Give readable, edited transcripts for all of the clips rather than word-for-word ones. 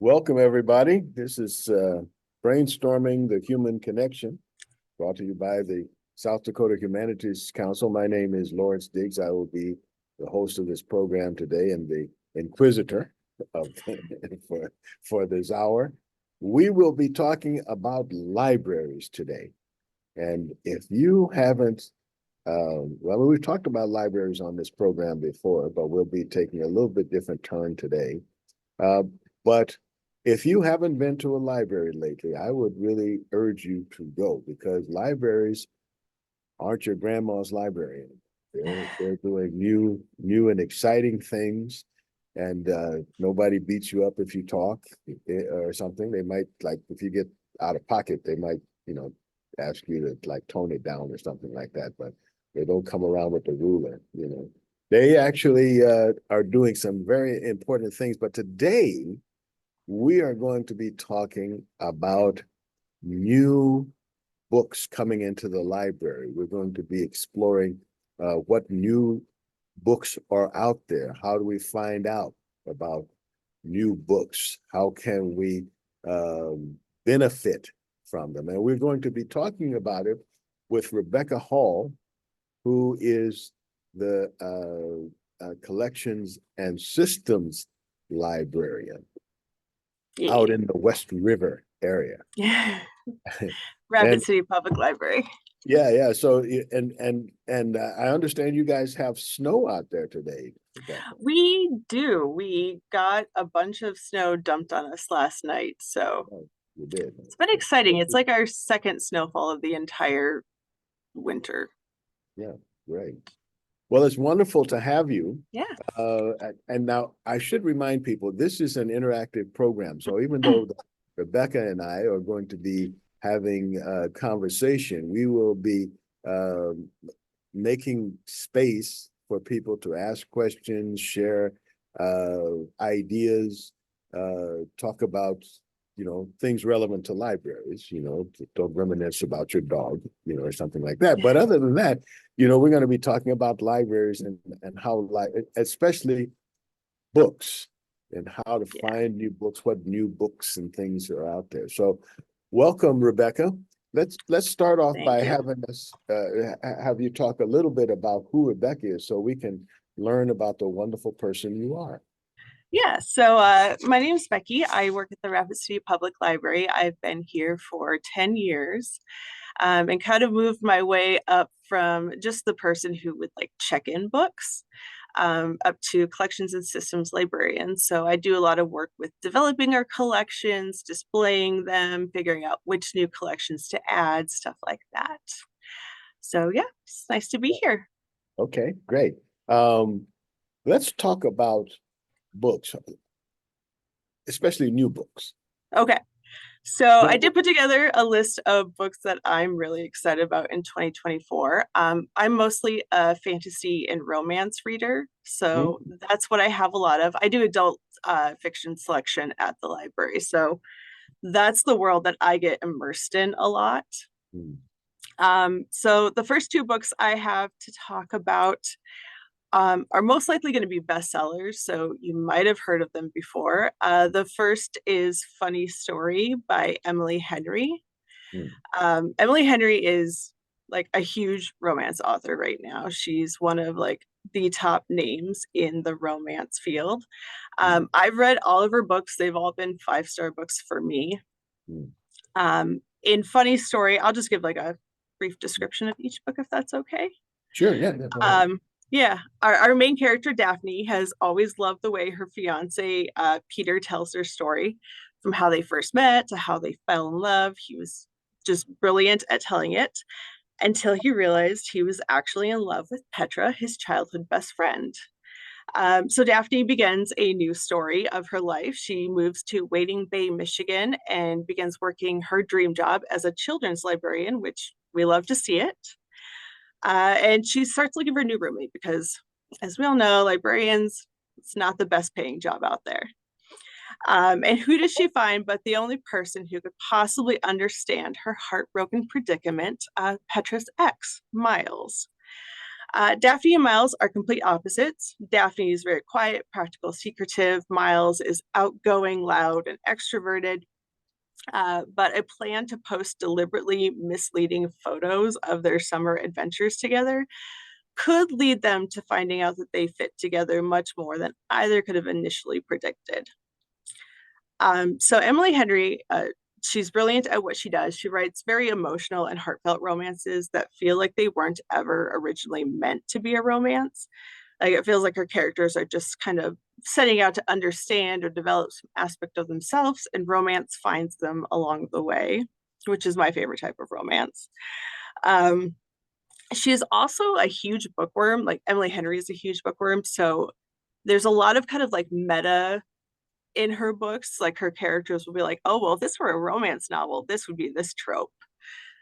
Welcome, everybody. This is Brainstorming the Human Connection, brought to you by the South Dakota Humanities Council. My name is Lawrence Diggs. I will be the host of this program today and the inquisitor of for this hour. We will be talking about libraries today. And if you haven't, well, we've talked about libraries on this program before, but we'll be taking a little bit different turn today. But if you haven't been to a library lately, I would really urge you to go, because libraries aren't your grandma's librarian. They're doing new and exciting things, and nobody beats you up if you talk or something. They might, like, if you get out of pocket, they might, ask you to like tone it down or something like that. But they don't come around with the ruler. They actually are doing some very important things. But today, we are going to be talking about new books coming into the library. We're going to be exploring what new books are out there. How do we find out about new books? How can we benefit from them? And we're going to be talking about it with Becky Hall, who is the Collections and Systems Librarian out in the West River area. Yeah. Rapid City Public Library. Yeah. So, and I understand you guys have snow out there today. We do. We got a bunch of snow dumped on us last night. So you did. It's been exciting. It's like our second snowfall of the entire winter. Yeah, great. Well, it's wonderful to have you. Yeah. And now I should remind people, this is an interactive program. So even though Rebecca and I are going to be having a conversation, we will be making space for people to ask questions, share ideas, talk about things relevant to libraries, don't reminisce about your dog, or something like that. But other than that, we're going to be talking about libraries and how, especially books, and how to find new books, what new books and things are out there. So welcome, Rebecca. Let's start off by having us have you talk a little bit about who Rebecca is, so we can learn about the wonderful person you are. Yeah, so my name is Becky. I work at the Rapid City Public Library. I've been here for 10 years and kind of moved my way up from just the person who would like check in books up to Collections and Systems Librarian. So I do a lot of work with developing our collections, displaying them, figuring out which new collections to add, stuff like that. So yeah, it's nice to be here. Okay, great. Let's talk about books, especially new books. Okay. So I did put together a list of books that I'm really excited about in 2024. I'm mostly a fantasy and romance reader, so that's what I have a lot of. I do adult fiction selection at the library, so that's the world that I get immersed in a lot. So the first two books I have to talk about are most likely going to be bestsellers, so you might have heard of them before. The first is Funny Story by Emily Henry. Emily Henry is like a huge romance author right now. She's one of like the top names in the romance field. I've read all of her books. They've all been 5-star books for me. In Funny Story, I'll just give like a brief description of each book, if that's okay. Sure, yeah. Yeah, our main character, Daphne, has always loved the way her fiance, Peter, tells their story, from how they first met to how they fell in love. He was just brilliant at telling it, until he realized he was actually in love with Petra, his childhood best friend. So Daphne begins a new story of her life. She moves to Wading Bay, Michigan, and begins working her dream job as a children's librarian, which we love to see it. And she starts looking for a new roommate because, as we all know, librarians, it's not the best paying job out there. And who does she find but the only person who could possibly understand her heartbroken predicament, Petra's ex, Miles. Daphne and Miles are complete opposites. Daphne is very quiet, practical, secretive. Miles is outgoing, loud, and extroverted. But a plan to post deliberately misleading photos of their summer adventures together could lead them to finding out that they fit together much more than either could have initially predicted. So Emily Henry, she's brilliant at what she does. She writes very emotional and heartfelt romances that feel like they weren't ever originally meant to be a romance. Like it feels like her characters are just kind of setting out to understand or develop some aspect of themselves, and romance finds them along the way, which is my favorite type of romance. Um, she is also a huge bookworm. Like Emily Henry is a huge bookworm, so there's a lot of kind of like meta in her books. Like her characters will be like, oh well, if this were a romance novel, this would be this trope.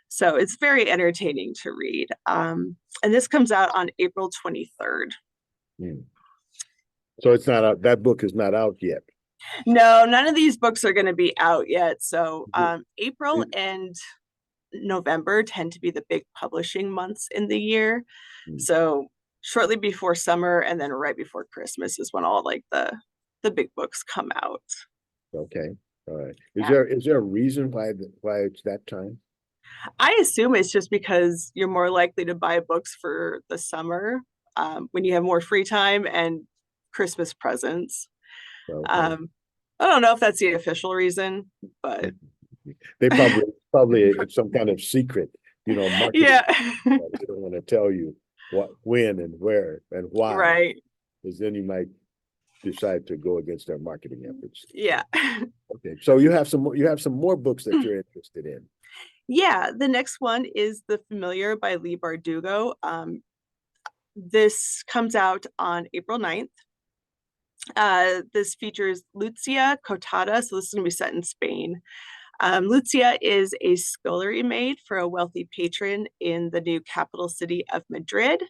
So it's very entertaining to read. And this comes out on April 23rd. Hmm. So it's not out, that book is not out yet. No, none of these books are going to be out yet. So April It- and November tend to be the big publishing months in the year. Hmm. So shortly before summer and then right before Christmas is when all like the big books come out. Okay, all right. Yeah. Is there a reason why it's that time? I assume it's just because you're more likely to buy books for the summer when you have more free time and Christmas presents. Okay. I don't know if that's the official reason, but They probably it's some kind of secret, marketing. yeah, They don't want to tell you what, when, and where, and why, right. because then you might decide to go against their marketing efforts. Yeah. Okay, so you have some more books that you're interested in. Yeah, the next one is The Familiar by Leigh Bardugo. This comes out on April 9th. This features Lucia Cotada, so this is going to be set in Spain. Lucia is a scullery maid for a wealthy patron in the new capital city of Madrid,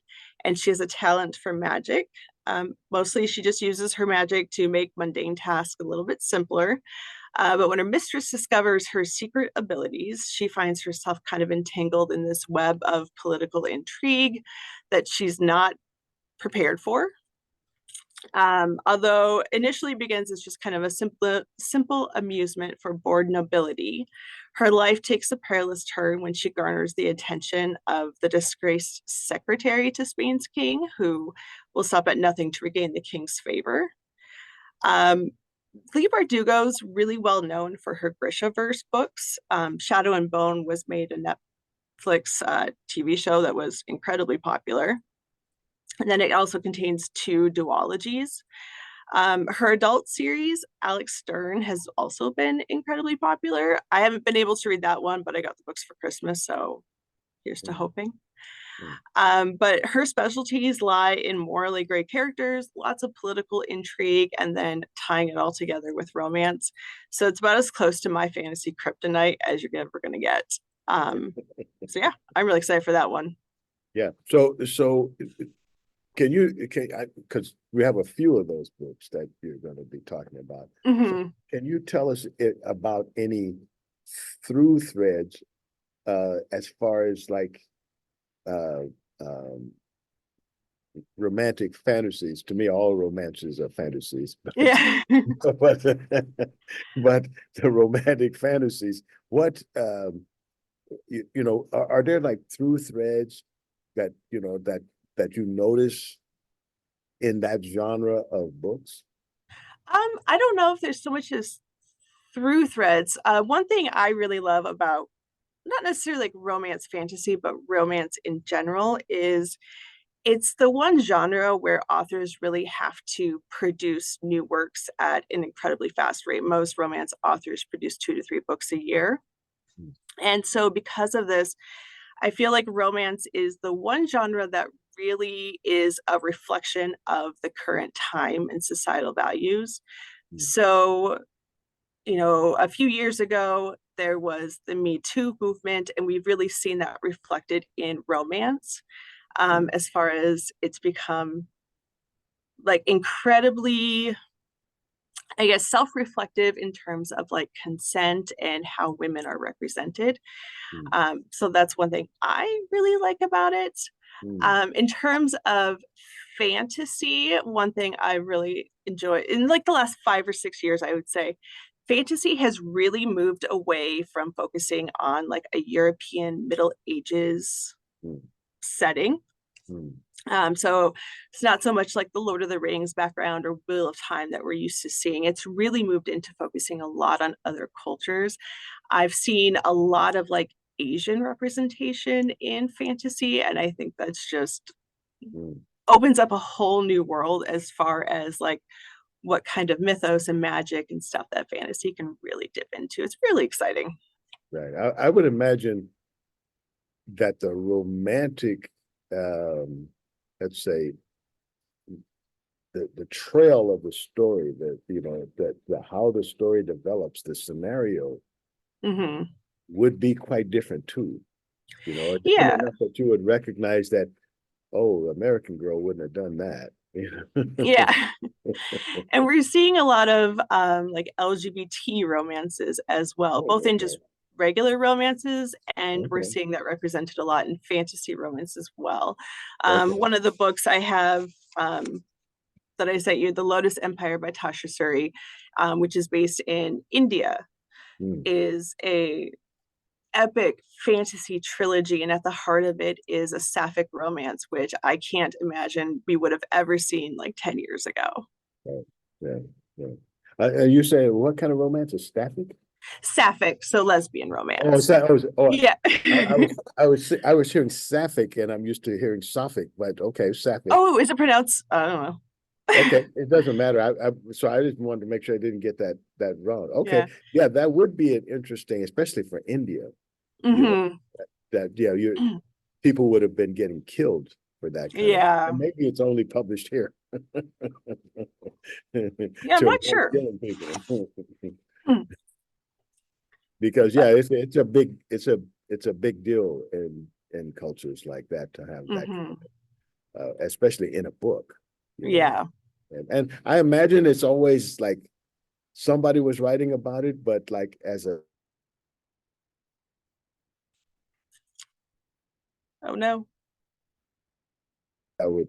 and she has a talent for magic. Mostly, she just uses her magic to make mundane tasks a little bit simpler. But when her mistress discovers her secret abilities, she finds herself kind of entangled in this web of political intrigue that she's not prepared for. Although initially begins as just kind of a simple amusement for bored nobility, her life takes a perilous turn when she garners the attention of the disgraced secretary to Spain's king, who will stop at nothing to regain the king's favor. Leigh Bardugo's really well known for her Grishaverse books. Shadow and Bone was made a Netflix TV show that was incredibly popular. And then it also contains two duologies. Her adult series, Alex Stern, has also been incredibly popular. I haven't been able to read that one, but I got the books for Christmas, so here's to hoping. But her specialties lie in morally great characters, lots of political intrigue, and then tying it all together with romance. So it's about as close to my fantasy kryptonite as you're ever going to get. So yeah, I'm really excited for that one. Yeah. So because we have a few of those books that you're going to be talking about. Mm-hmm. So can you tell us about any through threads as far as like romantic fantasies? To me, all romances are fantasies. Yeah. but the romantic fantasies, what are there like through threads that that you notice in that genre of books? I don't know if there's so much as through threads. One thing I really love about not necessarily like romance fantasy, but romance in general is it's the one genre where authors really have to produce new works at an incredibly fast rate. Most romance authors produce 2 to 3 books a year. And so because of this, I feel like romance is the one genre that really is a reflection of the current time and societal values. So, a few years ago, there was the Me Too movement, and we've really seen that reflected in romance, as far as it's become like incredibly I guess, self-reflective in terms of like consent and how women are represented. Mm, So that's one thing I really like about it. mm, In terms of fantasy, one thing I really enjoy in like the last 5 or 6 years, I would say, fantasy has really moved away from focusing on like a European Middle Ages mm, setting. mm. So it's not so much like the Lord of the Rings background or Wheel of Time that we're used to seeing. It's really moved into focusing a lot on other cultures. I've seen a lot of like Asian representation in fantasy, and I think that's just Mm. opens up a whole new world as far as like what kind of mythos and magic and stuff that fantasy can really dip into. It's really exciting. Right. I would imagine that the romantic, let's say, the trail of the story, that that the how the story develops, the scenario Hmm. would be quite different too. Different Yeah, enough that you would recognize that, oh, American Girl wouldn't have done that. yeah. And we're seeing a lot of like LGBT romances as well, Oh, both in okay. just regular romances, and we're Okay. seeing that represented a lot in fantasy romance as well. Okay. One of the books I have that I sent you, The Lotus Empire by Tasha Suri, which is based in India, Mm. is a epic fantasy trilogy, and at the heart of it is a sapphic romance, which I can't imagine we would have ever seen like 10 years ago. Right. Yeah. Yeah. You say what kind of romance is staffing? Sapphic, so lesbian Oh, romance. Yeah. I was hearing sapphic, and I'm used to hearing sophic, but okay, sapphic. Oh, is it pronounced? I don't know. Okay, it doesn't matter. So I just wanted to make sure I didn't get that wrong. Okay, Yeah. yeah, that would be an interesting, especially for India. You know Hmm. that yeah, you people would have been getting killed for that kind of, Yeah. and maybe it's only published here Yeah, I'm to not avoid sure. killing people. Hmm. Because But yeah, it's a big deal in cultures like that to have that, hmm. especially in a book. You know, Yeah. and I imagine it's always like somebody was writing about it, but like as a Oh no. I would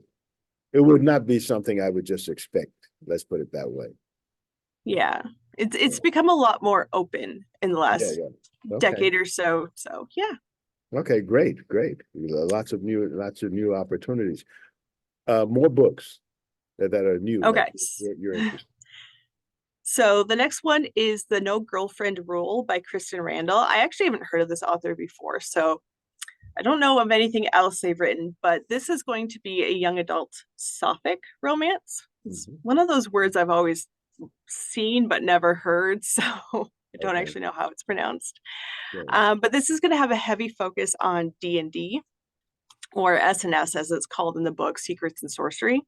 it would not be something I would just expect. Let's put it that way. Yeah. Yeah, It's become a lot more open in the yeah, last yeah. Okay. decade or so. So yeah. Okay, great, great. Lots of new opportunities. More books that are new that Okay. you're interested. So the next one is The No Girlfriend Rule by Kristen Randall. I actually haven't heard of this author before, so I don't know of anything else they've written, but this is going to be a young adult sapphic romance. It's Mhm. one of those words I've always seen but never heard, so I don't Okay. actually know how it's pronounced. Yeah. But this is going to have a heavy focus on D&D, or SNS as it's called in the book, Secrets and Sorcery.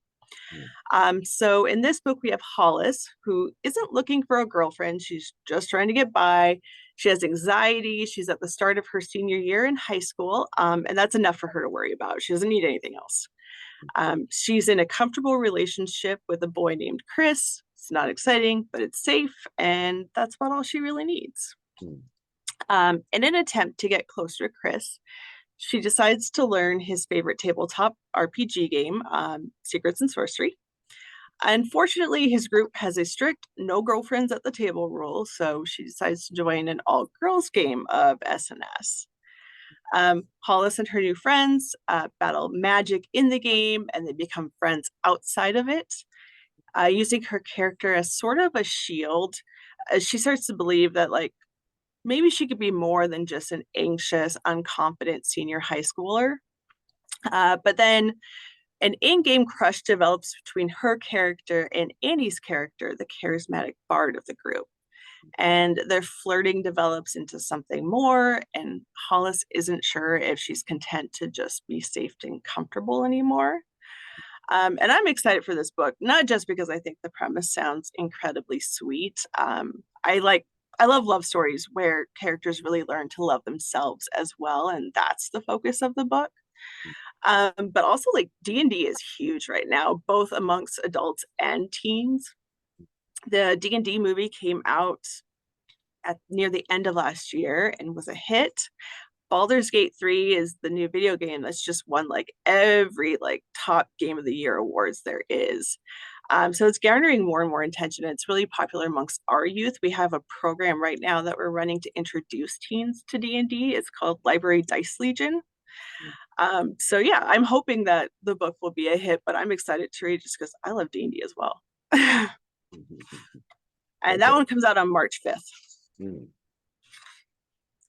Mm. So in this book, we have Hollis, who isn't looking for a girlfriend. She's just trying to get by. She has anxiety. She's at the start of her senior year in high school, and that's enough for her to worry about. She doesn't need anything else. She's in a comfortable relationship with a boy named Chris. It's not exciting, but it's safe, and that's about all she really needs. Mm. In an attempt to get closer to Chris, she decides to learn his favorite tabletop RPG game, Secrets and Sorcery. Unfortunately, his group has a strict no girlfriends at the table rule, so she decides to join an all girls game of SNS. Hollis and her new friends battle magic in the game, and they become friends outside of it. Using her character as sort of a shield, she starts to believe that, like, maybe she could be more than just an anxious, unconfident senior high schooler. But then an in-game crush develops between her character and Annie's character, the charismatic bard of the group. And their flirting develops into something more, and Hollis isn't sure if she's content to just be safe and comfortable anymore. And I'm excited for this book, not just because I think the premise sounds incredibly sweet. I love love stories where characters really learn to love themselves as well, and that's the focus of the book. But also, like, D&D is huge right now, both amongst adults and teens. The D&D movie came out at near the end of last year and was a hit. Baldur's Gate 3 is the new video game that's just won like every like top game of the year awards there is. So it's garnering more and more attention. It's really popular amongst our youth. We have a program right now that we're running to introduce teens to D&D. It's called Library Dice Legion. So yeah, I'm hoping that the book will be a hit, but I'm excited to read just because I love D&D as well. And that Okay. one comes out on March 5th. Mm.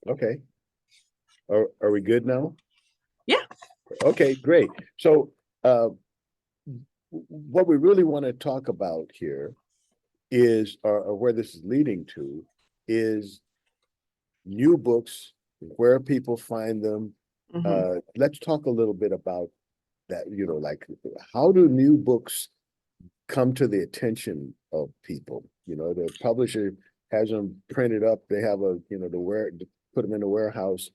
Okay. Are we good now? Yeah. Okay, great. So what we really want to talk about here is, or where this is leading to, is new books, where people find them. Mhm. Let's talk a little bit about that, like how do new books come to the attention of people? The publisher has them printed up, they have put them in the warehouse,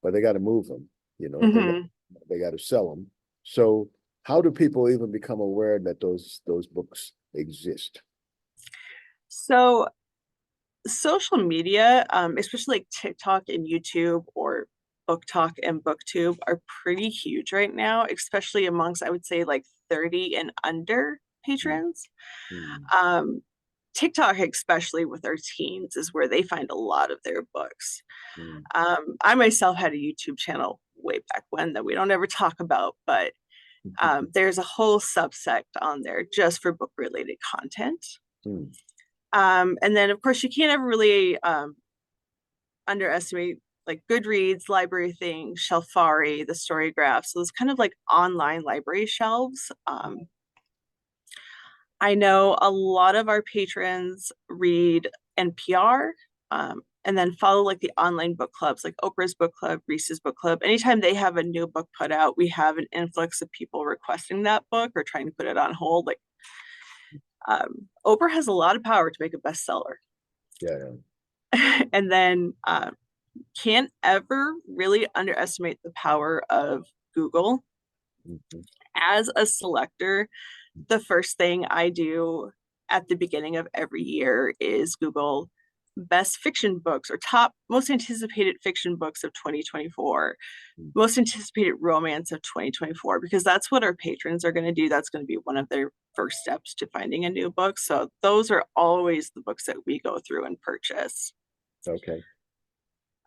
but they got to move them, Mhm. they got to sell them. So how do people even become aware that those books exist? So social media, especially like TikTok and YouTube or Book Talk and BookTube are pretty huge right now, especially amongst, I would say, like 30 and under Mm, patrons. mm, Um, TikTok, especially with our teens, is where they find a lot of their books. mm, I myself had a YouTube channel way back when that we don't ever talk about, but there's a whole subsect on there just for book related content. mm. And then, of course, you can't ever really underestimate like Goodreads, Library Thing, Shelfari, the Storygraph. So it's kind of like online library shelves. I know a lot of our patrons read NPR, and then follow like the online book clubs like Oprah's book club, Reese's book club. Anytime they have a new book put out, we have an influx of people requesting that book or trying to put it on hold. Like Oprah has a lot of power to make a bestseller. Yeah. And then can't ever really underestimate the power of Google. Mhm, As a selector, the first thing I do at the beginning of every year is Google best fiction books or top most anticipated fiction books of 2024, mm. most anticipated romance of 2024, because that's what our patrons are going to do. That's going to be one of their first steps to finding a new book. So those are always the books that we go through and purchase. Okay.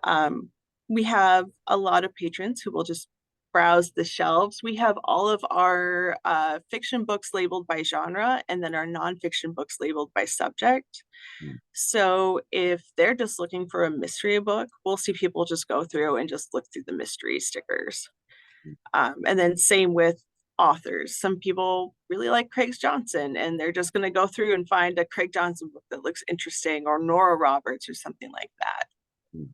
Um, we have a lot of patrons who will just browse the shelves. We have all of our fiction books labeled by genre and then our nonfiction books labeled by subject. Mm, So if they're just looking for a mystery book, we'll see people just go through and just look through the mystery stickers. mm. And then same with authors. Some people really like Craig Johnson and they're just going to go through and find a Craig Johnson book that looks interesting, or Nora Roberts or something like that. Mm.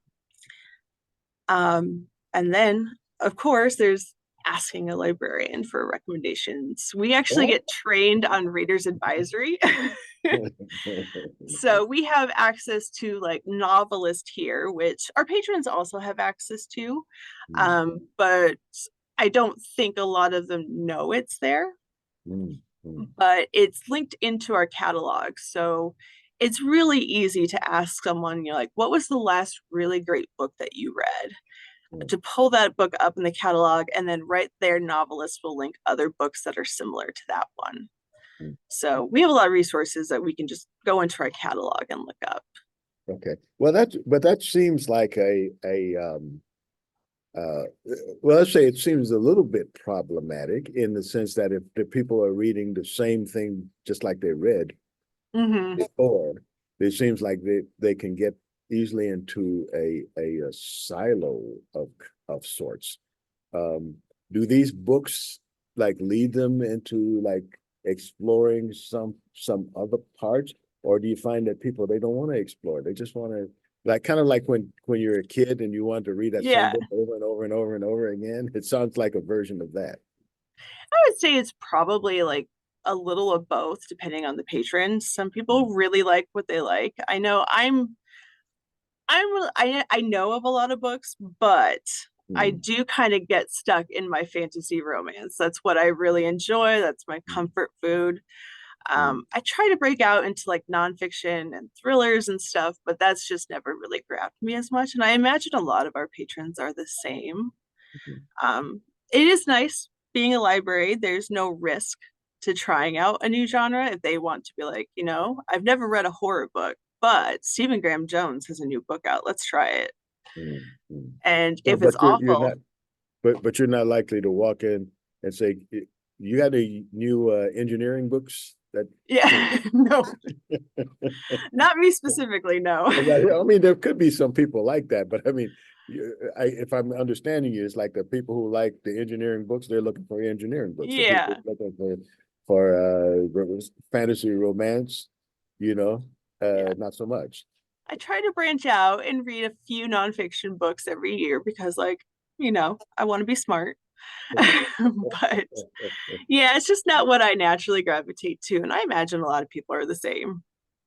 And then, of course, there's asking a librarian for recommendations. We actually Oh. get trained on Reader's Advisory. So we have access to like novelist here, which our patrons also have access to. Mm, But I don't think a lot of them know it's there, mm, mm, but it's linked into our catalog. So it's really easy to ask someone, like, what was the last really great book that you read? mm, To pull that book up in the catalog, and then right there novelists will link other books that are similar to that one. mm. So we have a lot of resources that we can just go into our catalog and look up. Okay. Well, that seems like uh, well, let's say it seems a little bit problematic in the sense that if the people are reading the same thing just like they read Mm-hmm. before, it seems like they can get easily into a silo of sorts. Um, do these books like lead them into like exploring some other parts, or do you find that people, they don't want to explore, they just want to, like, kind of like when you're a kid and you want to read that same Yeah, book over and over and over and over again? It sounds like a version of that. I would say it's probably like a little of both, depending on the patron. Some people really like what they like. I know I know of a lot of books, but I Mm, do kind of get stuck in my fantasy romance. That's what I really enjoy. That's my mm, comfort food. I try to break out into like nonfiction and thrillers and stuff, but that's just never really grabbed me as much. And I imagine a lot of our patrons are the same. Mhm. It is nice being a library. There's no risk to trying out a new genre if they want to be like, I've never read a horror book, but Stephen Graham Jones has a new book out. Let's try it. Mm, mm. And No, if it's but you're awful, not, but you're not likely to walk in and say, you got any new engineering books that yeah, no, not me specifically, no. I mean, there could be some people like that, but I mean, if I'm understanding you, it's like the people who like the engineering books, they're looking for engineering books. The people Yeah, looking for fantasy romance, you know, yeah. not so much. I try to branch out and read a few nonfiction books every year because, like, I want to be smart. But yeah, it's just not what I naturally gravitate to. And I imagine a lot of people are the same.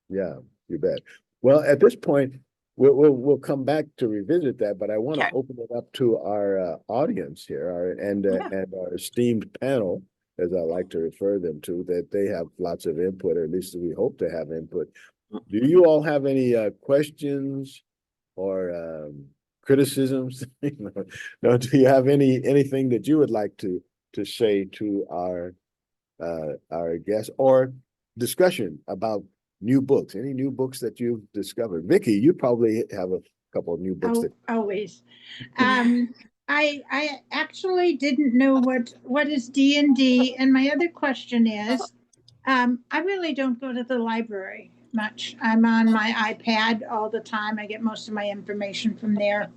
Yeah, you bet. Well, at this point, we'll come back to revisit that, but I want to Okay. open it up to our audience here, Yeah. and our esteemed panel, as I like to refer them to, that they have lots of input, or at least we hope to have input. Do you all have any questions or criticisms? No, do you have anything that you would like to say to our guests, or discussion about new books? Any new books that you've discovered? Vicky, you probably have a couple of new books Oh, that. always. Um, I actually didn't know what is D&D, and my other question is, I really don't go to the library much. I'm on my iPad all the time. I get most of my information from there.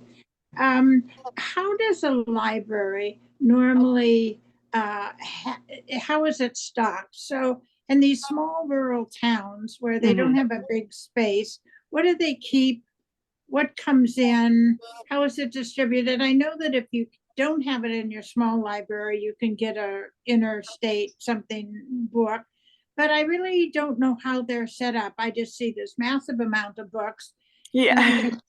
Um, how does a library normally, how is it stocked? So in these small rural towns where they don't Mhm. have a big space, what do they keep? What comes in? How is it distributed? I know that if you don't have it in your small library, you can get a interstate something book, but I really don't know how they're set up. I just see this massive amount of books, and I Yeah. think,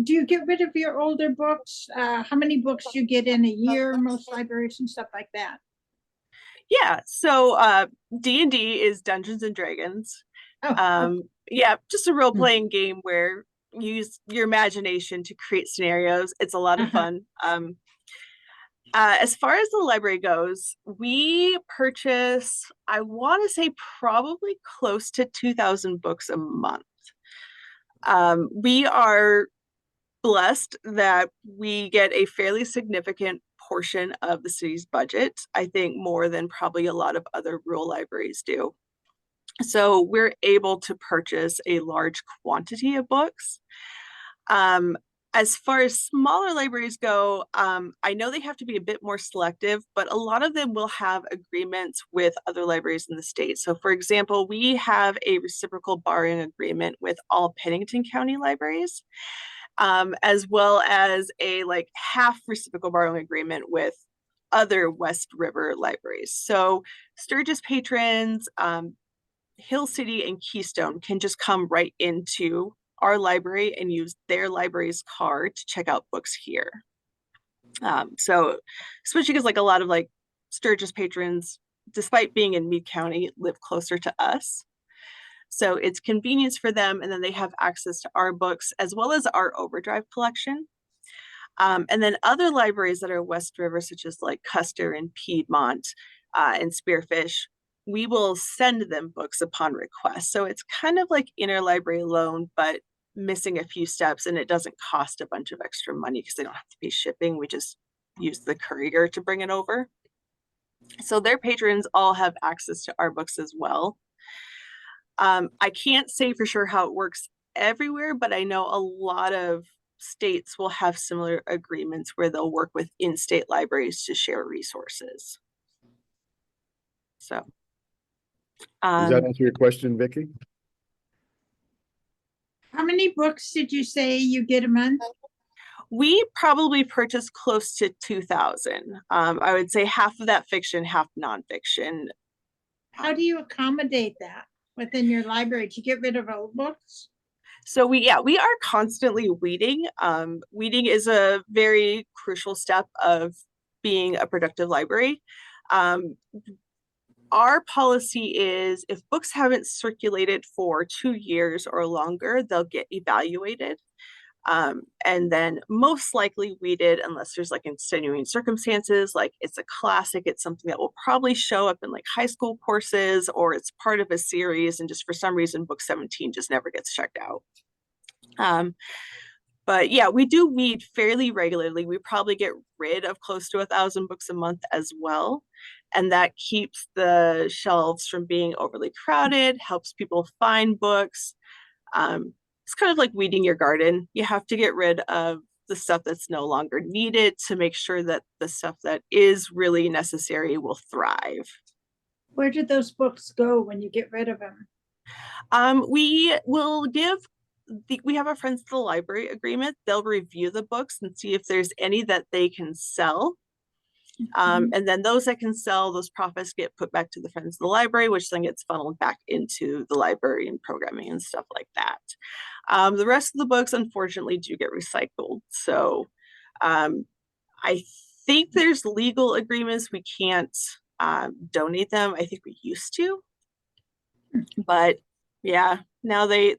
do you get rid of your older books? How many books do you get in a year? Most libraries and stuff like that. Yeah. So D&D is Dungeons and Dragons. Oh, Yeah, just a role hmm. playing game where you use your imagination to create scenarios. It's a lot of Uh-huh. fun. As far as the library goes, we purchase, I want to say, probably close to 2,000 books a month. We are blessed that we get a fairly significant portion of the city's budget. I think more than probably a lot of other rural libraries do. So we're able to purchase a large quantity of books. Um, as far as smaller libraries go, I know they have to be a bit more selective, but a lot of them will have agreements with other libraries in the state. So, for example, we have a reciprocal borrowing agreement with all Pennington County libraries, as well as a like half reciprocal borrowing agreement with other West River libraries. So, Sturgis patrons, Hill City and Keystone can just come right into our library and use their library's card to check out books here. So especially because like a lot of like Sturgis patrons, despite being in Meade County, live closer to us. So it's convenience for them, and then they have access to our books as well as our Overdrive collection. And then other libraries that are West River, such as like Custer and Piedmont and Spearfish, we will send them books upon request. So it's kind of like interlibrary loan, but missing a few steps, and it doesn't cost a bunch of extra money because they don't have to pay shipping. We just use the courier to bring it over. So their patrons all have access to our books as well. I can't say for sure how it works everywhere, but I know a lot of states will have similar agreements where they'll work with in-state libraries to share resources. So, Does that answer your question, Vicky? How many books did you say you get a month? we probably purchase close to 2,000. I would say half of that fiction, half nonfiction. How do you accommodate that within your library? Do you get rid of old books? So we are constantly weeding. Weeding is a very crucial step of being a productive library. our policy is if books haven't circulated for 2 years or longer, they'll get evaluated. And then most likely weeded unless there's like extenuating circumstances, like it's a classic, it's something that will probably show up in like high school courses, or it's part of a series and just for some reason book 17 just never gets checked out. But yeah, we do weed fairly regularly. We probably get rid of close to 1,000 books a month as well. And that keeps the shelves from being overly crowded, helps people find books. It's kind of like weeding your garden. You have to get rid of the stuff that's no longer needed to make sure that the stuff that is really necessary will thrive. Where did those books go when you get rid of them? We will give we have a Friends of the Library agreement. They'll review the books and see if there's any that they can sell. And then those that can sell, those profits get put back to the Friends of the Library, which then gets funneled back into the library and programming and stuff like that. The rest of the books, unfortunately, do get recycled. So I think there's legal agreements. We can't donate them. I think we used to. But yeah, now they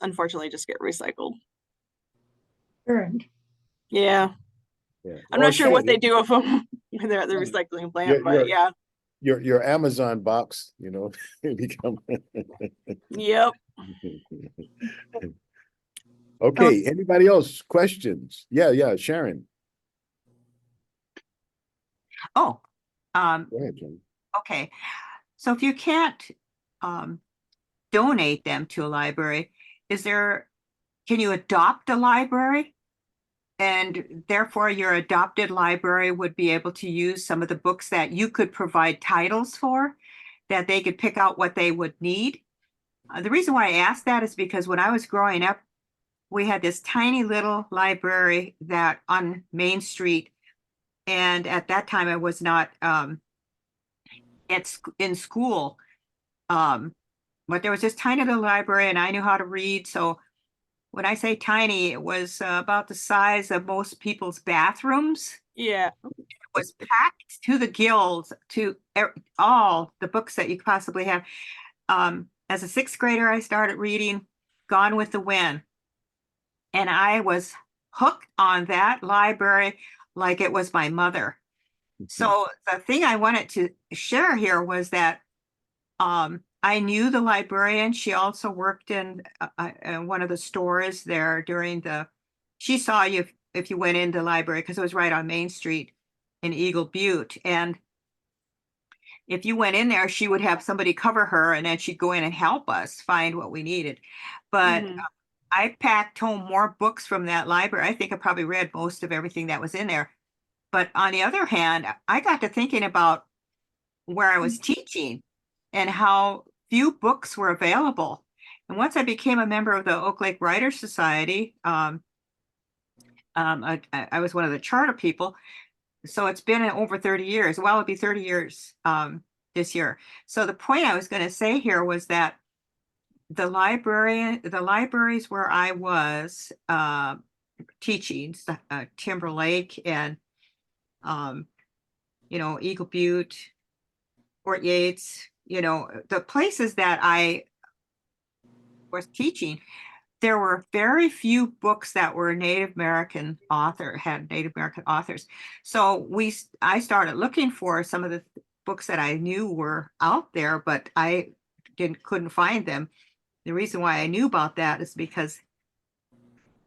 unfortunately just get recycled. Burned. Yeah. Yeah. I'm Or not sure what sent. they do with them when they're at the recycling plant, but yeah. Your Amazon box, you know, become. Yep. Okay, anybody else? Questions? Yeah, Sharon. Oh, Go ahead, Sharon. okay. So if you can't donate them to a library, can you adopt a library? And therefore your adopted library would be able to use some of the books that you could provide titles for, that they could pick out what they would need. The reason why I asked that is because when I was growing up, we had this tiny little library that on Main Street. And at that time I was not in school. But there was this tiny little library and I knew how to read. So when I say tiny, it was about the size of most people's bathrooms. Yeah. It was packed to the gills to all the books that you could possibly have. As a sixth grader, I started reading Gone with the Wind. And I was hooked on that library like it was my mother. So the thing I wanted to share here was that I knew the librarian. She also worked in one of the stores there she saw you if you went into the library because it was right on Main Street in Eagle Butte. And if you went in there, she would have somebody cover her and then she'd go in and help us find what we needed. But I packed home more books from that library. I think I probably read most of everything that was in there. But on the other hand, I got to thinking about where I was teaching and how few books were available. And once I became a member of the Oak Lake Writers Society, I was one of the charter people. So it's been over 30 years. Well, it'll be 30 years this year. So the point I was going to say here was that the libraries where I was teaching, Timberlake and Eagle Butte, Fort Yates, the places that I was teaching, there were very few books that were had Native American authors. So I started looking for some of the books that I knew were out there, but I couldn't find them. The reason why I knew about that is because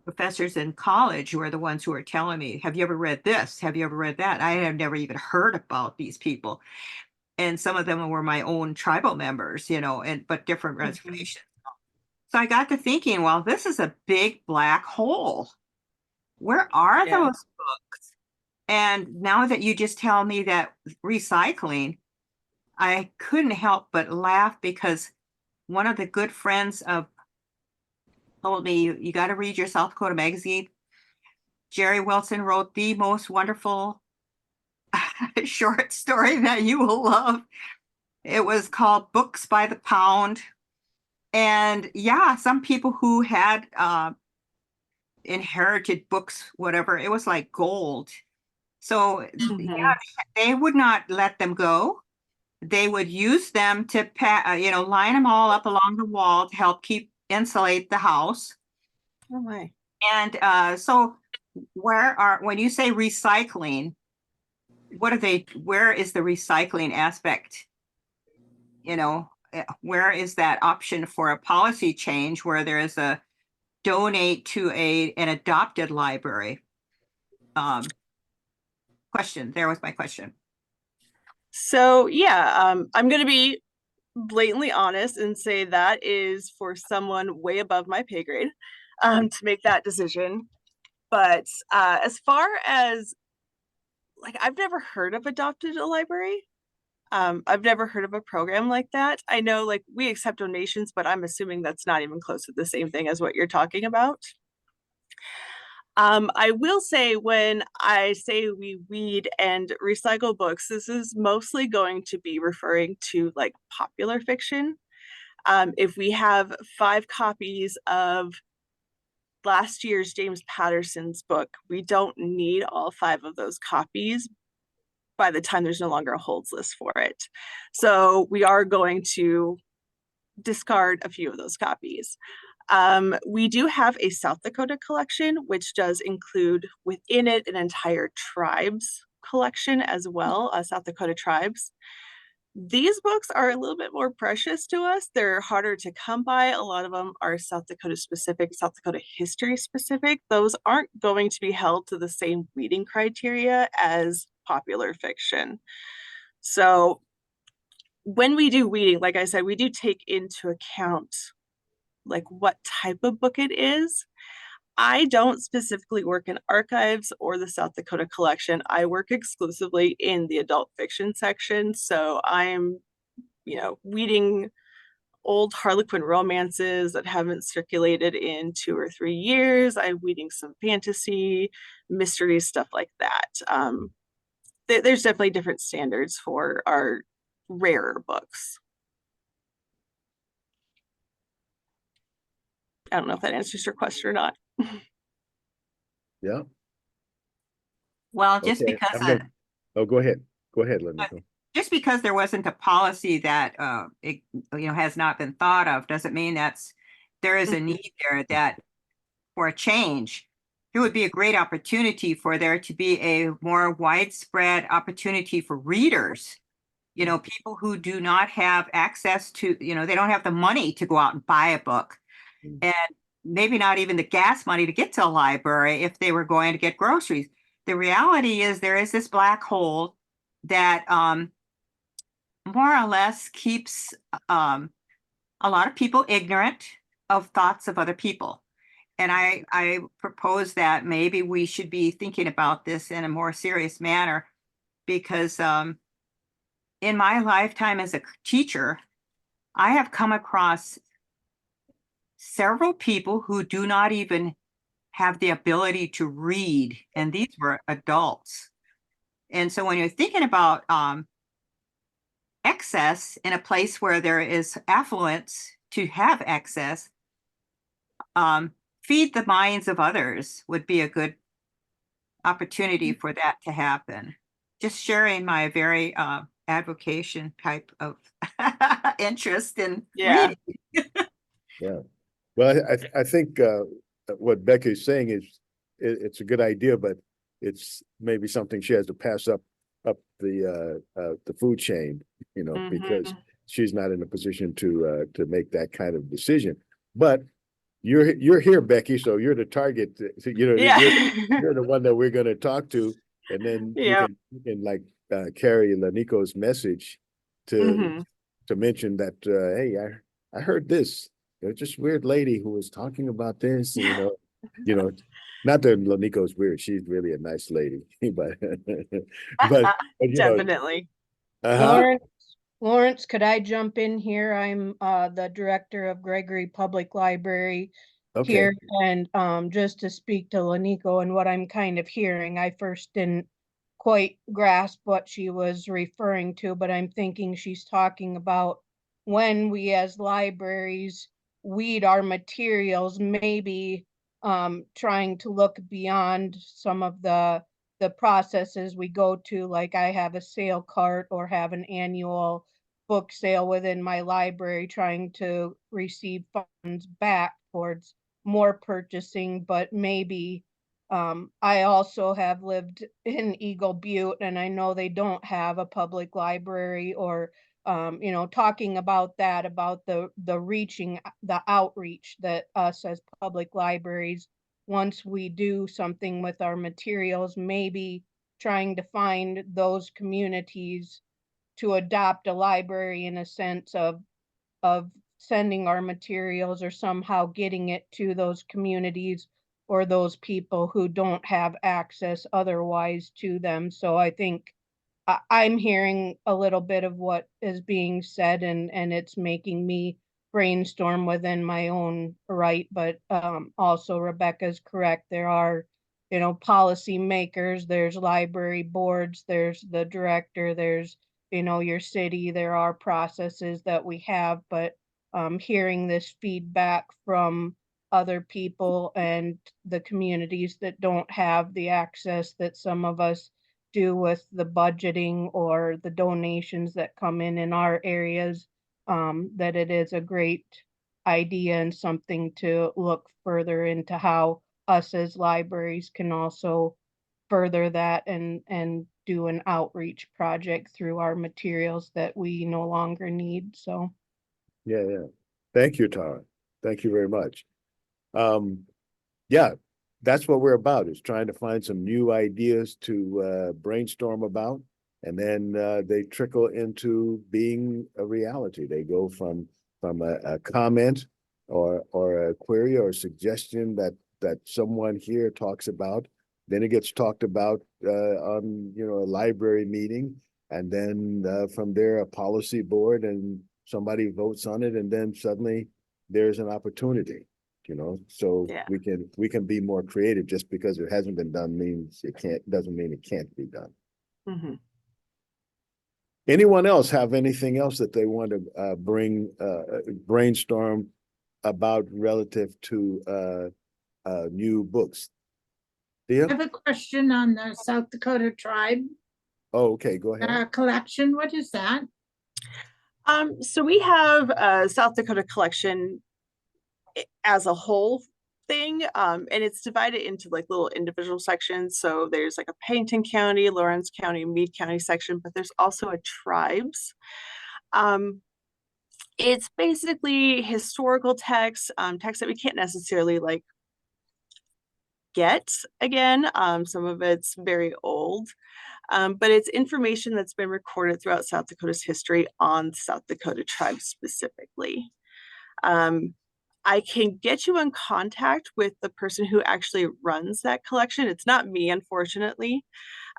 professors in college were the ones who were telling me, have you ever read this? Have you ever read that? I had never even heard about these people. And some of them were my own tribal members, but different reservations. So I got to thinking, well, this is a big black hole. Where are those books? And now that you just tell me that recycling, I couldn't help but laugh because one of the good friends told me, you got to read your South Dakota magazine. Jerry Wilson wrote the most wonderful short story that you will love. It was called Books by the Pound. And yeah, some people who had inherited books, whatever, it was like gold. So yeah, they would not let them go. they would use them to line them all up along the wall to help insulate the house. Oh my. And so when you say recycling, where is the recycling aspect? Where is that option for a policy change where there is a donate to an adopted library? Question. There was my question. So yeah, I'm going to be blatantly honest and say that is for someone way above my pay grade to make that decision. But as far as like, I've never heard of adopted a library. I've never heard of a program like that. I know like we accept donations, but I'm assuming that's not even close to the same thing as what you're talking about. I will say when I say we weed and recycle books, this is mostly going to be referring to like popular fiction. If we have 5 copies of last year's James Patterson's book, we don't need all 5 of those copies by the time there's no longer a holds list for it. So we are going to discard a few of those copies. We do have a South Dakota collection, which does include within it an entire tribes collection as well, South Dakota tribes. These books are a little bit more precious to us. They're harder to come by. A lot of them are South Dakota specific, South Dakota history specific. Those aren't going to be held to the same weeding criteria as popular fiction. So when we do weeding, like I said, we do take into account like what type of book it is. I don't specifically work in archives or the South Dakota collection. I work exclusively in the adult fiction section. So I'm, weeding old Harlequin romances that haven't circulated in 2 or 3 years. I'm weeding some fantasy, mystery, stuff like that. There's definitely different standards for our rarer books. I don't know if that answers your question or not. Yeah. Well, just Okay, because oh, go ahead. Go ahead, Leniko. just because there wasn't a policy that has not been thought of doesn't mean there is a need there that for a change. It would be a great opportunity for there to be a more widespread opportunity for readers, people who do not have access to, they don't have the money to go out and buy a book, and maybe not even the gas money to get to a library if they were going to get groceries. The reality is there is this black hole that more or less keeps a lot of people ignorant of thoughts of other people. And I propose that maybe we should be thinking about this in a more serious manner, because in my lifetime as a teacher, I have come across several people who do not even have the ability to read, and these were adults. And so when you're thinking about excess in a place where there is affluence to have excess, feed the minds of others would be a good opportunity for that to happen. Just sharing my very advocation type of interest in reading. Yeah. Well, I think what Becky's saying is it's a good idea, but it's maybe something she has to pass up the food chain, because she's not in a position to make that kind of decision. But you're here, Becky, so you're the target. You're the one that we're going to talk to, and then you can like carry Leniko's message to mention that hey, I heard this. There's just weird lady who was talking about this, not that Leniko's weird. She's really a nice lady, but Definitely. Lawrence, could I jump in here? I'm the director of Gregory Public Library here, and just to speak to Leniko and what I'm kind of hearing, I first didn't quite grasp what she was referring to, but I'm thinking she's talking about when we as libraries weed our materials, maybe trying to look beyond some of the processes we go to, like I have a sale cart or have an annual book sale within my library, trying to receive funds back towards more purchasing, but maybe I also have lived in Eagle Butte, and I know they don't have a public library, or you know, talking about that, about the reaching, the outreach that us as public libraries, once we do something with our materials, maybe trying to find those communities to adopt a library, in a sense of sending our materials or somehow getting it to those communities or those people who don't have access otherwise to them. So I think I'm hearing a little bit of what is being said, and it's making me brainstorm within my own right. But also Rebecca's correct. There are, you know, policy makers, there's library boards, there's the director, there's, you know, your city, there are processes that we have, but hearing this feedback from other people and the communities that don't have the access that some of us do with the budgeting or the donations that come in our areas, that it is a great idea and something to look further into, how us as libraries can also further that and do an outreach project through our materials that we no longer need. So Yeah, yeah. Thank you, Tara. Thank you very much. Yeah, that's what we're about, is trying to find some new ideas to brainstorm about, and then they trickle into being a reality. They go from a comment or a query or a suggestion that someone here talks about, then it gets talked about on, you know, a library meeting, and then from there a policy board, and somebody votes on it, and then suddenly there's an opportunity. You know, so Yeah. we can be more creative. Just because it hasn't been done doesn't mean it can't be done. Mhm. Anyone else have anything else that they want to brainstorm about relative to new books? I Thea? have a question on the South Dakota tribe Oh, okay, go ahead. collection. What is that? So we have a South Dakota collection as a whole thing, and it's divided into like little individual sections. So there's like a Pennington County, Lawrence County, Meade County section, but there's also a tribes. It's basically historical text, text that we can't necessarily like get again. Some of it's very old, but it's information that's been recorded throughout South Dakota's history on South Dakota tribes specifically. I can get you in contact with the person who actually runs that collection. It's not me, unfortunately.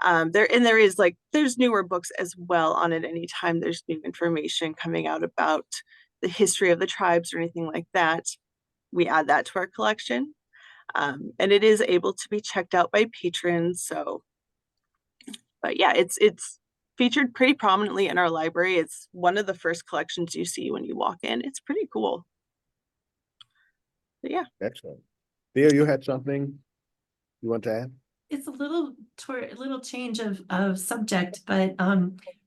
There is like, there's newer books as well on it. Anytime there's new information coming out about the history of the tribes or anything like that, we add that to our collection. And it is able to be checked out by patrons. So, but yeah, it's featured pretty prominently in our library. It's one of the first collections you see when you walk in. It's pretty cool. But yeah. Excellent. Thea, you had something you want to add? It's a little change of subject, but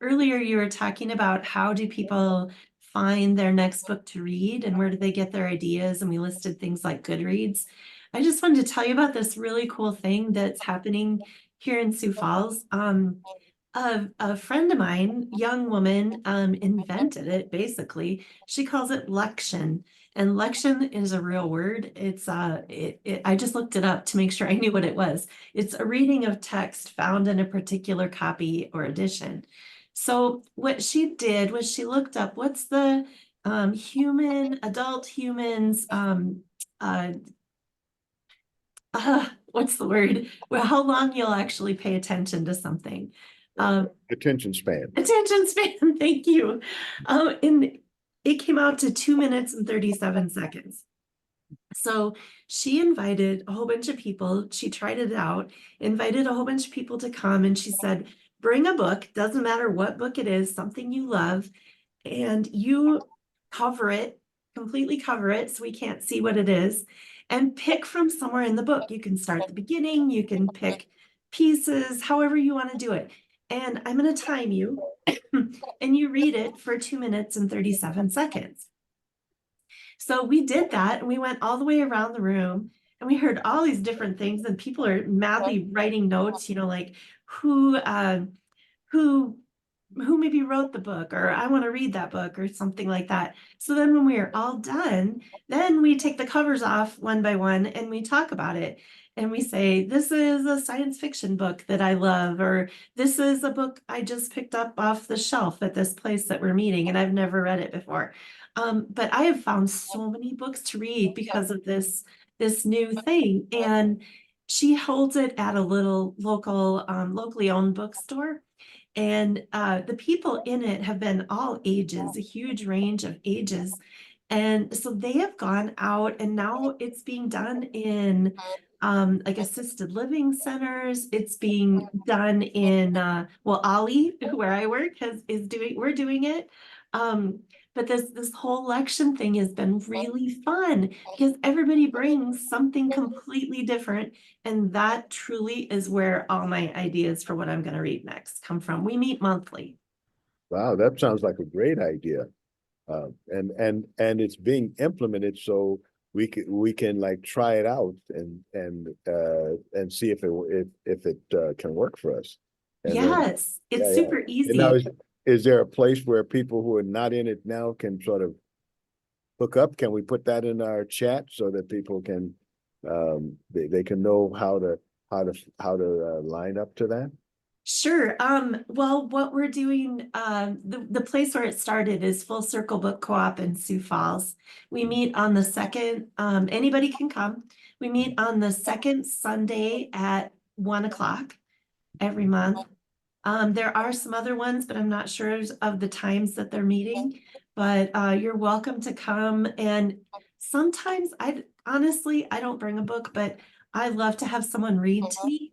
earlier you were talking about how do people find their next book to read and where do they get their ideas, and we listed things like Goodreads. I just wanted to tell you about this really cool thing that's happening here in Sioux Falls. A friend of mine, young woman, invented it. Basically, she calls it Lection. And lection is a real word. It's I just looked it up to make sure I knew what it was. It's a reading of text found in a particular copy or edition. So what she did was she looked up what's the adult humans what's the word? Well, how long you'll actually pay attention to something. Attention span. Attention span, thank you. And it came out to 2 minutes and 37 seconds. So she invited a whole bunch of people. She tried it out, invited a whole bunch of people to come, and she said, bring a book, doesn't matter what book it is, something you love, and you completely cover it so we can't see what it is, and pick from somewhere in the book. You can start at the beginning, you can pick pieces, however you want to do it. and I'm going to time you, and you read it for 2 minutes and 37 seconds. So we did that, and we went all the way around the room, and we heard all these different things, and people are madly writing notes, like who maybe wrote the book, or I want to read that book, or something like that. So then when we are all done, then we take the covers off one by one and we talk about it. And we say, this is a science fiction book that I love, or this is a book I just picked up off the shelf at this place that we're meeting, and I've never read it before. But I have found so many books to read because of this new thing. And she holds it at a little locally owned bookstore. And the people in it have been all ages, a huge range of ages. And so they have gone out, and now it's being done in like assisted living centers. It's being done in Ollie, where I work, we're doing it. But this whole election thing has been really fun because everybody brings something completely different. And that truly is where all my ideas for what I'm going to read next come from. We meet monthly. Wow, that sounds like a great idea. And it's being implemented so we can like try it out and see if it can work for us. And yes, then, it's super easy. And now, is there a place where people who are not in it now can sort of hook up? Can we put that in our chat so that people can they can know how to line up to that? Sure. Well, what we're doing, the place where it started is Full Circle Book Co-op in Sioux Falls. We meet on the second, anybody can come. We meet on the second Sunday at 1 o'clock every month. There are some other ones, but I'm not sure of the times that they're meeting, but you're welcome to come. And sometimes honestly, I don't bring a book, but I love to have someone read to me.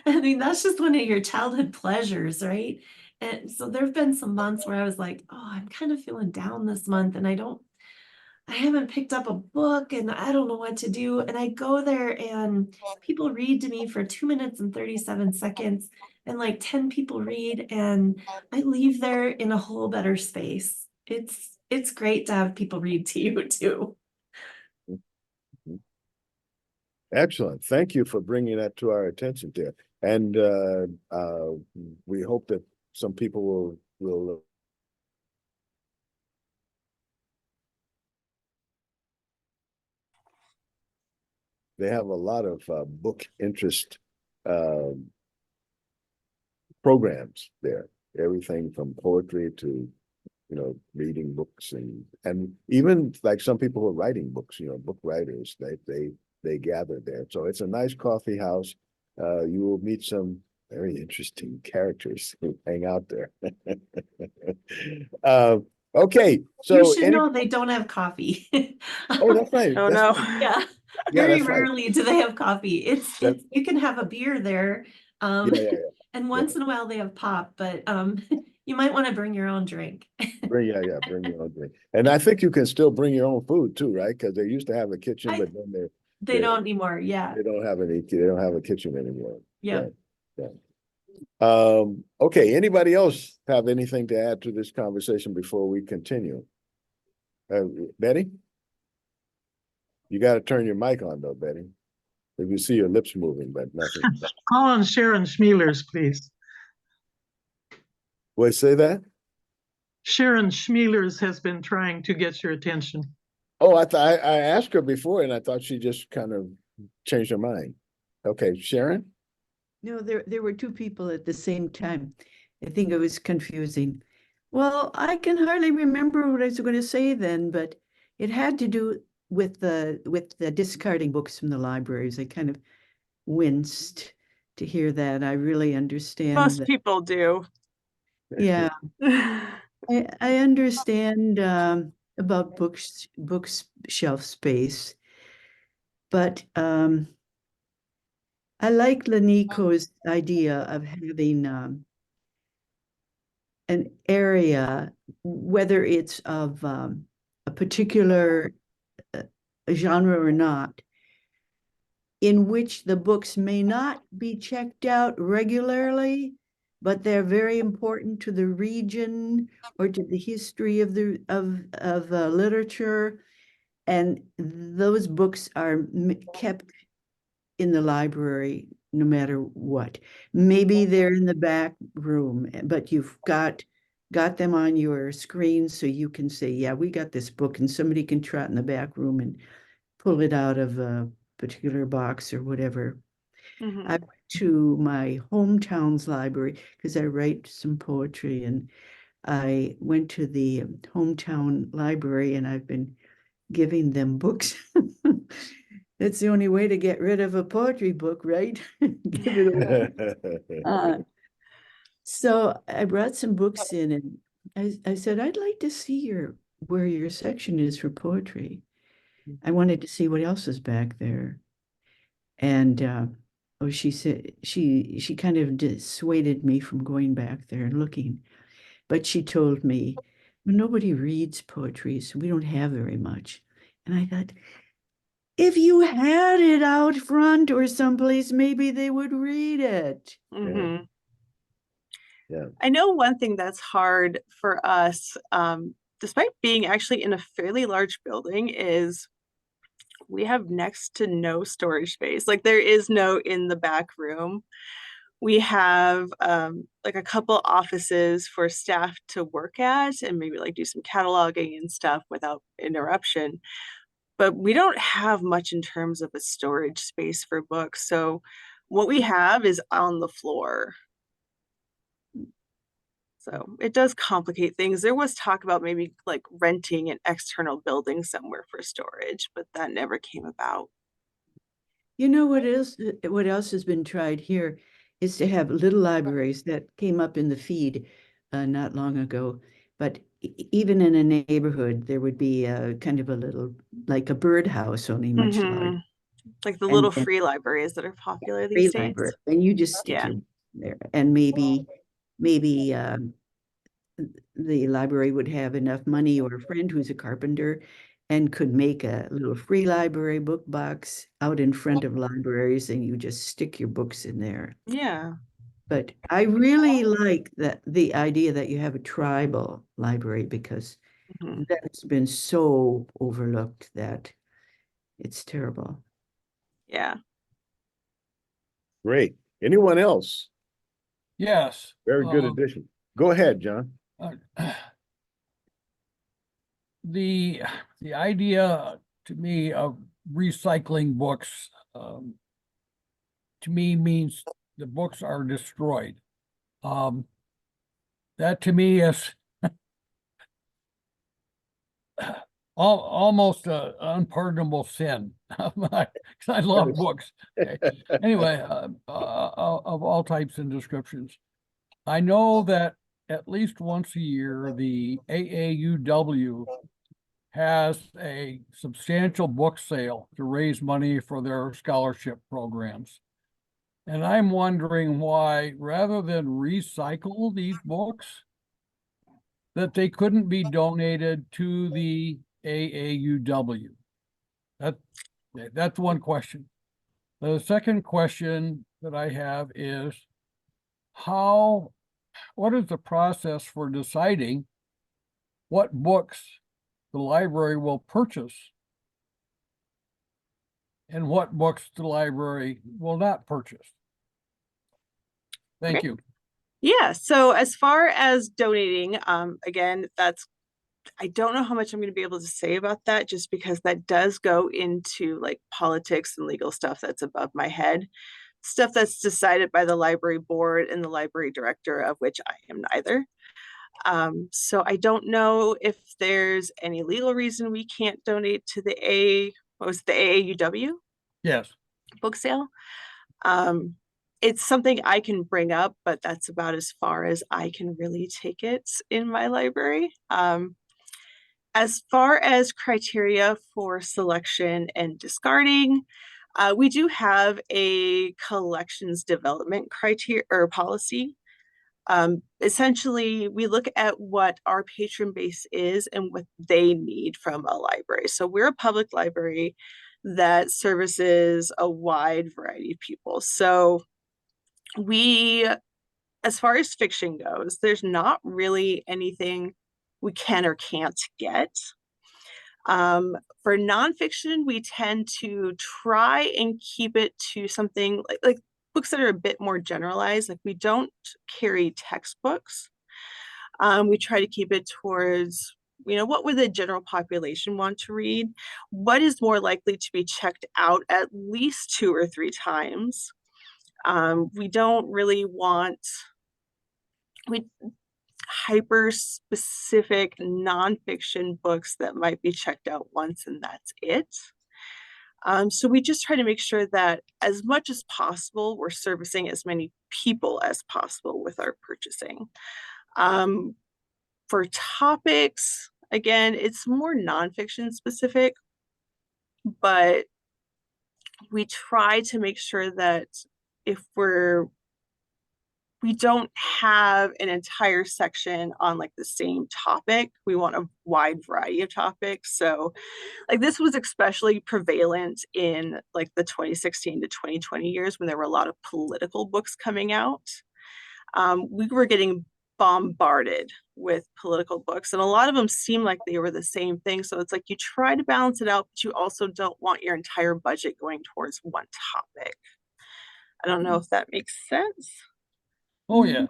I mean, that's just one of your childhood pleasures, right? And so there've been some months where I was like, oh, I'm kind of feeling down this month, and I haven't picked up a book, and I don't know what to do. And I go there and people read to me for 2 minutes and 37 seconds, and like 10 people read, and I leave there in a whole better space. It's great to have people read to you too. Excellent. Thank you for bringing that to our attention there. And we hope that some people will they have a lot of book interest programs there. Everything from poetry to reading books and even like some people who are writing books, book writers, they gather there. So it's a nice coffee house. You will meet some very interesting characters who hang out there. Okay, so you should know they don't have coffee. Oh, that's right. Oh, That's no. right. Yeah. Yeah, Very that's right. rarely do they have coffee. It's you can have a beer there. Yeah. And once in a while they have pop, but you might want to bring your own drink. Bring your own drink. And I think you can still bring your own food too, right? Because they used to have a kitchen, but then they don't anymore. Yeah. they don't have a kitchen anymore. Yeah. Okay, anybody else have anything to add to this conversation before we continue? Betty? You got to turn your mic on though, Betty. If you see your lips moving, but nothing. Call on Sharon Schmielers, please. What, say that? Sharon Schmielers has been trying to get your attention. Oh, I asked her before and I thought she just kind of changed her mind. Okay, Sharon? No, there were two people at the same time. I think it was confusing. Well, I can hardly remember what I was going to say then, but it had to do with the discarding books from the libraries. I kind of winced to hear that. I really understand. Most people do. Yeah, I understand about books shelf space, but I like Lanico's idea of having an area, whether it's of a particular genre or not, in which the books may not be checked out regularly, but they're very important to the region or to the history of the literature. And those books are kept in the library no matter what. Maybe they're in the back room, but you've got them on your screen so you can say, yeah, we got this book, and somebody can trot in the back room and pull it out of a particular box or whatever. Mhm. I went to my hometown's library because I write some poetry, and I went to the hometown library, and I've been giving them books. That's the only way to get rid of a poetry book, right? Give it away. So I brought some books in, and I said, I'd like to see where your section is for poetry. I wanted to see what else is back there. And oh, she said she kind of dissuaded me from going back there and looking. But she told me, well, nobody reads poetry, so we don't have very much. And I thought, if you had it out front or someplace, maybe they would read it. Mhm. Yeah. I know one thing that's hard for us, despite being actually in a fairly large building, is we have next to no storage space. Like there is no in the back room. We have like a couple offices for staff to work at and maybe like do some cataloging and stuff without interruption. But we don't have much in terms of a storage space for books. So what we have is on the floor. So it does complicate things. There was talk about maybe like renting an external building somewhere for storage, but that never came about. You know what else has been tried here is to have little libraries that came up in the feed not long ago. But even in a neighborhood, there would be a kind of a little, like a birdhouse, only much larger. Like the little And free libraries that are popular free these days. library, and you just stick Yeah. your there, and maybe the library would have enough money, or a friend who's a carpenter and could make a little free library book box out in front of libraries, and you just stick your books in there. Yeah. But I really like the idea that you have a tribal library, because Mhm. that's been so overlooked that it's terrible. Yeah. Great. Anyone else? Yes. Very good addition. Go ahead, John. The idea to me of recycling books to me means the books are destroyed. That to me is almost an unpardonable sin. I love books. Okay. Anyway, of all types and descriptions. I know that at least once a year, the AAUW has a substantial book sale to raise money for their scholarship programs. And I'm wondering why, rather than recycle these books, that they couldn't be donated to the AAUW. That's one question. The second question that I have is what is the process for deciding what books the library will purchase and what books the library will not purchase? Thank you. Yeah. So as far as donating, again, I don't know how much I'm going to be able to say about that, just because that does go into like politics and legal stuff that's above my head, stuff that's decided by the library board and the library director, of which I am neither. So I don't know if there's any legal reason we can't donate to the AAUW? Yes. Book sale. It's something I can bring up, but that's about as far as I can really take it in my library. As far as criteria for selection and discarding, we do have a collections development criteria or policy. Essentially, we look at what our patron base is and what they need from a library. So we're a public library that services a wide variety of people. So we as far as fiction goes, there's not really anything we can or can't get. For nonfiction, we tend to try and keep it to something like books that are a bit more generalized. Like we don't carry textbooks. We try to keep it towards, what would the general population want to read? What is more likely to be checked out at least 2 or 3 times? We don't really want hyper specific nonfiction books that might be checked out once and that's it. So we just try to make sure that as much as possible, we're servicing as many people as possible with our purchasing. For topics, again, it's more nonfiction specific, but we try to make sure that if we don't have an entire section on like the same topic. We want a wide variety of topics. So like this was especially prevalent in like the 2016 to 2020 years when there were a lot of political books coming out. We were getting bombarded with political books, and a lot of them seem like they were the same thing. So it's like you try to balance it out, but you also don't want your entire budget going towards one topic. I don't know if that makes sense. Oh, yeah.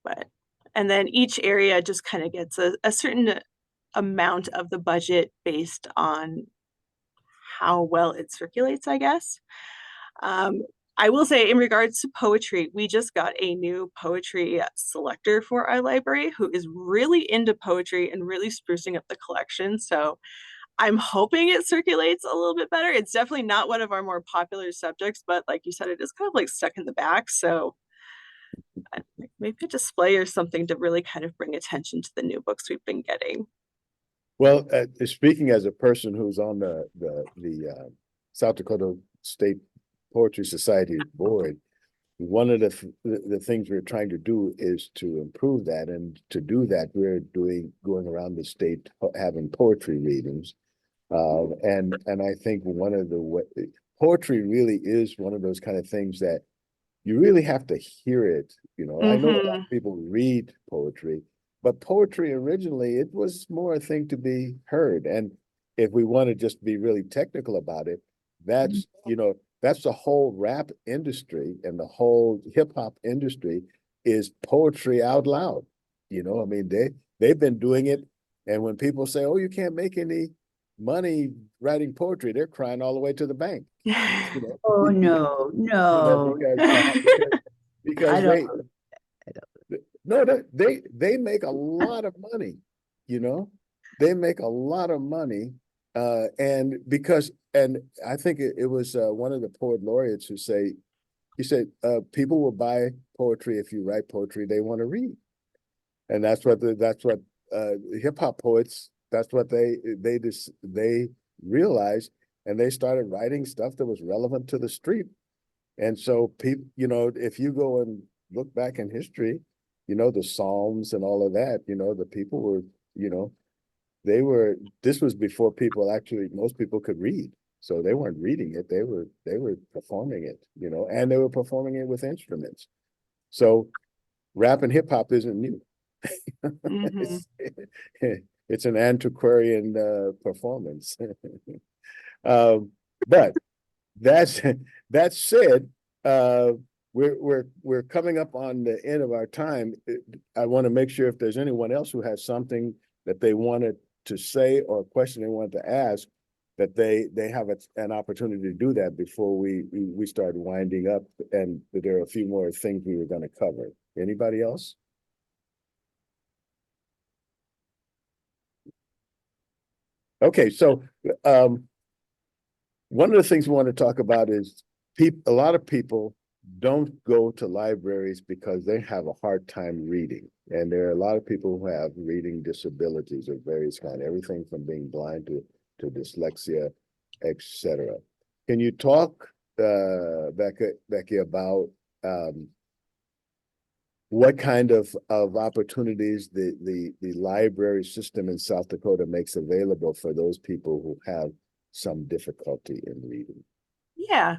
But, and then each area just kind of gets a certain amount of the budget based on how well it circulates, I guess. I will say in regards to poetry, we just got a new poetry selector for our library who is really into poetry and really sprucing up the collection. So I'm hoping it circulates a little bit better. It's definitely not one of our more popular subjects, but like you said, it is kind of like stuck in the back. So maybe a display or something to really kind of bring attention to the new books we've been getting. Well, speaking as a person who's on the South Dakota State Poetry Society board, one of the things we're trying to do is to improve that, and to do that, we're going around the state having poetry readings. And I think one of poetry really is one of those kind of things that you really have to hear it. I know a lot of people read poetry, but poetry originally, it was more a thing to be heard. And if we want to just be really technical about it, that's the whole rap industry, and the whole hip hop industry is poetry out loud. I mean, they've been doing it. And when people say, oh, you can't make any money writing poetry, they're crying all the way to the bank. Oh, no. Because they make a lot of money. They make a lot of money. And I think it was one of the poet laureates he said, people will buy poetry if you write poetry they want to read. And that's what hip hop poets, that's what they realized, and they started writing stuff that was relevant to the street. And so people, if you go and look back in history, the Psalms and all of that, the people were, this was before most people could read. So they weren't reading it, they were performing it, and they were performing it with instruments. So rap and hip hop isn't new. It's an antiquarian performance. But that said, we're coming up on the end of our time. I want to make sure if there's anyone else who has something that they wanted to say or a question they wanted to ask, that they have an opportunity to do that before we start winding up, and there are a few more things we were going to cover. Anybody else? Okay, so one of the things we want to talk about is a lot of people don't go to libraries because they have a hard time reading. And there are a lot of people who have reading disabilities of various kinds, everything from being blind to dyslexia, etc. Can you talk, Becky, about what kind of opportunities the library system in South Dakota makes available for those people who have some difficulty in reading? Yeah.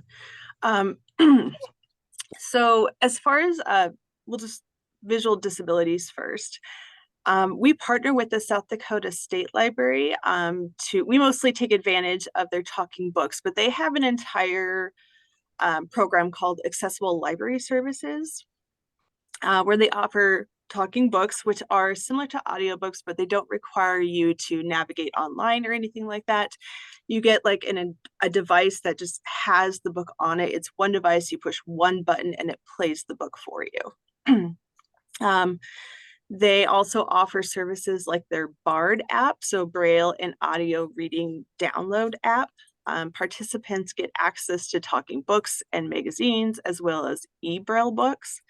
So as far as we'll just visual disabilities first. We partner with the South Dakota State Library we mostly take advantage of their talking books, but they have an entire program called Accessible Library Services, where they offer talking books, which are similar to audiobooks, but they don't require you to navigate online or anything like that. You get like a device that just has the book on it. It's one device, you push one button and it plays the book for you. They also offer services like their BARD app, so Braille and audio reading download app. Participants get access to talking books and magazines, as well as e-Braille books.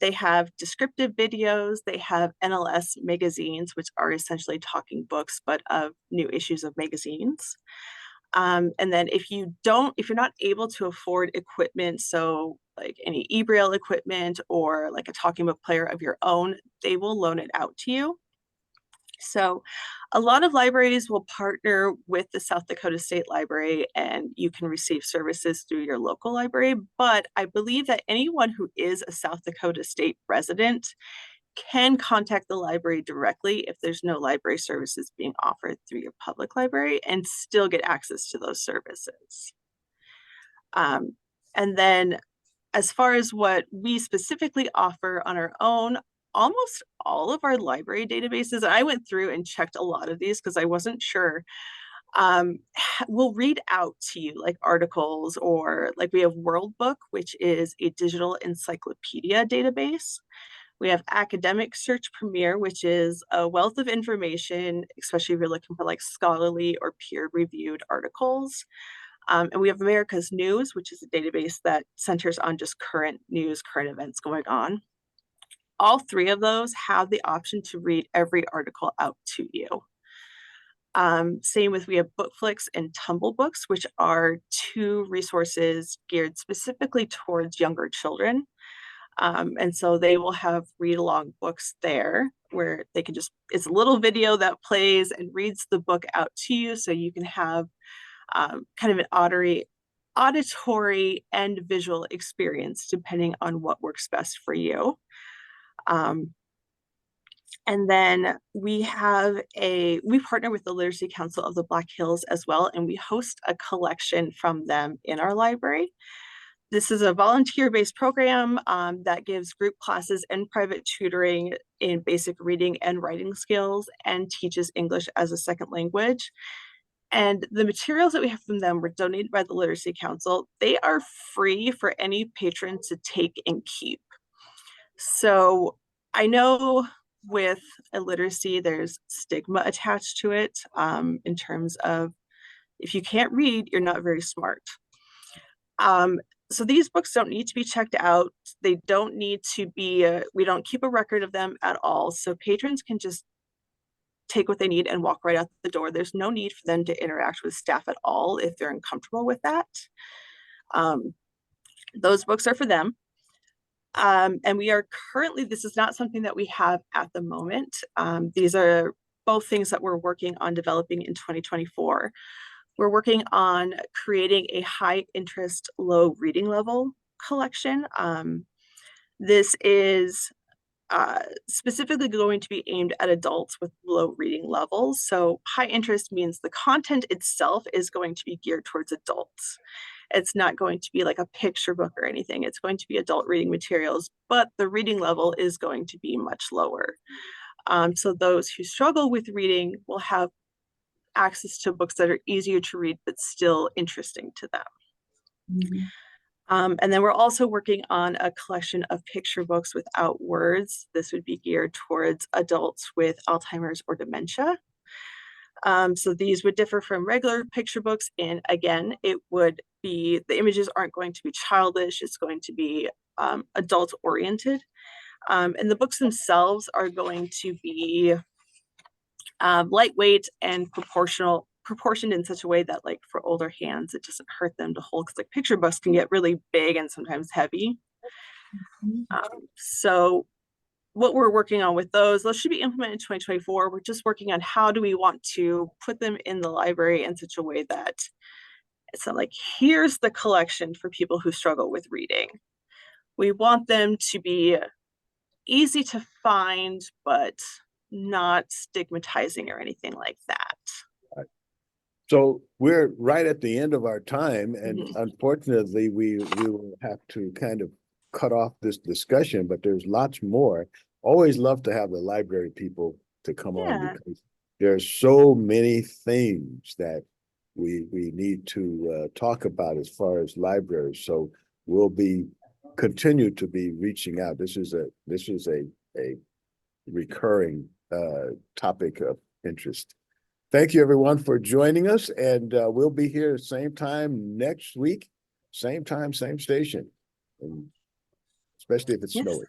They have descriptive videos. They have NLS magazines, which are essentially talking books, but of new issues of magazines. And then if you're not able to afford equipment, so like any e-Braille equipment or like a talking book player of your own, they will loan it out to you. So a lot of libraries will partner with the South Dakota State Library and you can receive services through your local library. But I believe that anyone who is a South Dakota State resident can contact the library directly if there's no library services being offered through your public library and still get access to those services. And then as far as what we specifically offer on our own, almost all of our library databases, and I went through and checked a lot of these because I wasn't sure, will read out to you like articles, or like we have World Book, which is a digital encyclopedia database. We have Academic Search Premier, which is a wealth of information, especially if you're looking for like scholarly or peer-reviewed articles. And we have America's News, which is a database that centers on just current news, current events going on. All three of those have the option to read every article out to you. Same with, we have Bookflix and Tumble Books, which are two resources geared specifically towards younger children. And so they will have read along books there where they can it's a little video that plays and reads the book out to you. So you can have kind of an auditory and visual experience depending on what works best for you. And then we partner with the Literacy Council of the Black Hills as well, and we host a collection from them in our library. This is a volunteer-based program that gives group classes and private tutoring in basic reading and writing skills and teaches English as a second language. And the materials that we have from them were donated by the Literacy Council. They are free for any patron to take and keep. So I know with illiteracy, there's stigma attached to it in terms of if you can't read, you're not very smart. So these books don't need to be checked out. They don't need to be, we don't keep a record of them at all. So patrons can just take what they need and walk right out the door. There's no need for them to interact with staff at all if they're uncomfortable with that. Those books are for them. And we are currently, this is not something that we have at the moment. These are both things that we're working on developing in 2024. We're working on creating a high interest, low reading level collection. This is specifically going to be aimed at adults with low reading levels. So high interest means the content itself is going to be geared towards adults. It's not going to be like a picture book or anything. It's going to be adult reading materials, but the reading level is going to be much lower. So those who struggle with reading will have access to books that are easier to read, but still interesting to them. Mm-hmm. And then we're also working on a collection of picture books without words. This would be geared towards adults with Alzheimer's or dementia. So these would differ from regular picture books. And again, it would be, the images aren't going to be childish. It's going to be adult oriented. And the books themselves are going to be lightweight and proportioned in such a way that, like, for older hands, it doesn't hurt them to hold, because like picture books can get really big and sometimes heavy. So what we're working on with those should be implemented in 2024. We're just working on how do we want to put them in the library in such a way that it's not like, here's the collection for people who struggle with reading. We want them to be easy to find, but not stigmatizing or anything like that. So we're right at the end of our time, and Mhm. unfortunately, we will have to kind of cut off this discussion, but there's lots more. Always love to have the library people to come on Yeah. because there's so many things that we need to talk about as far as libraries. So we'll continue to be reaching out. This is a recurring topic of interest. Thank you, everyone, for joining us, and we'll be here same time next week, same time, same station, and especially if it's Yes. snowing.